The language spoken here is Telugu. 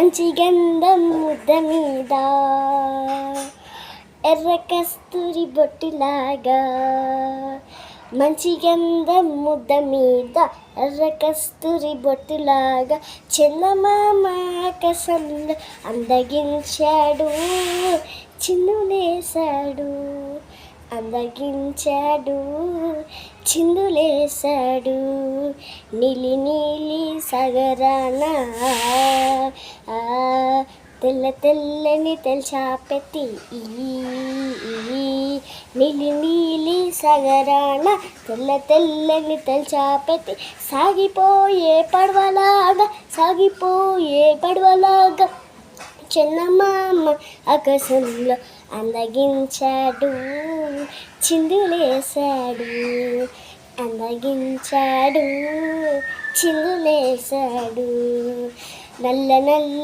మంచి గంధం ముద్ద మీద ఎర్ర కస్తూరి బొట్టులాగా, మంచి గంధం ముద్ద మీద ఎర్ర కస్తూరి బొట్టులాగా చందమామ ఆకాశంలో అందగించాడు, చిందులేశాడు, అందగించాడు, చిందులేశాడు. నీలి నీలి సాగరాన తెల్ల తెల్లని తెల్చాపెత్తి నీలి నీలి సాగరాన తెల్ల తెల్లని తెల్చాపెత్తి సాగిపోయే పడవలాగా చందమామ ఆకాశంలో అందగించాడు, చిందులేశాడు, అందగించాడు, చిందులేశాడు. నల్ల నల్ల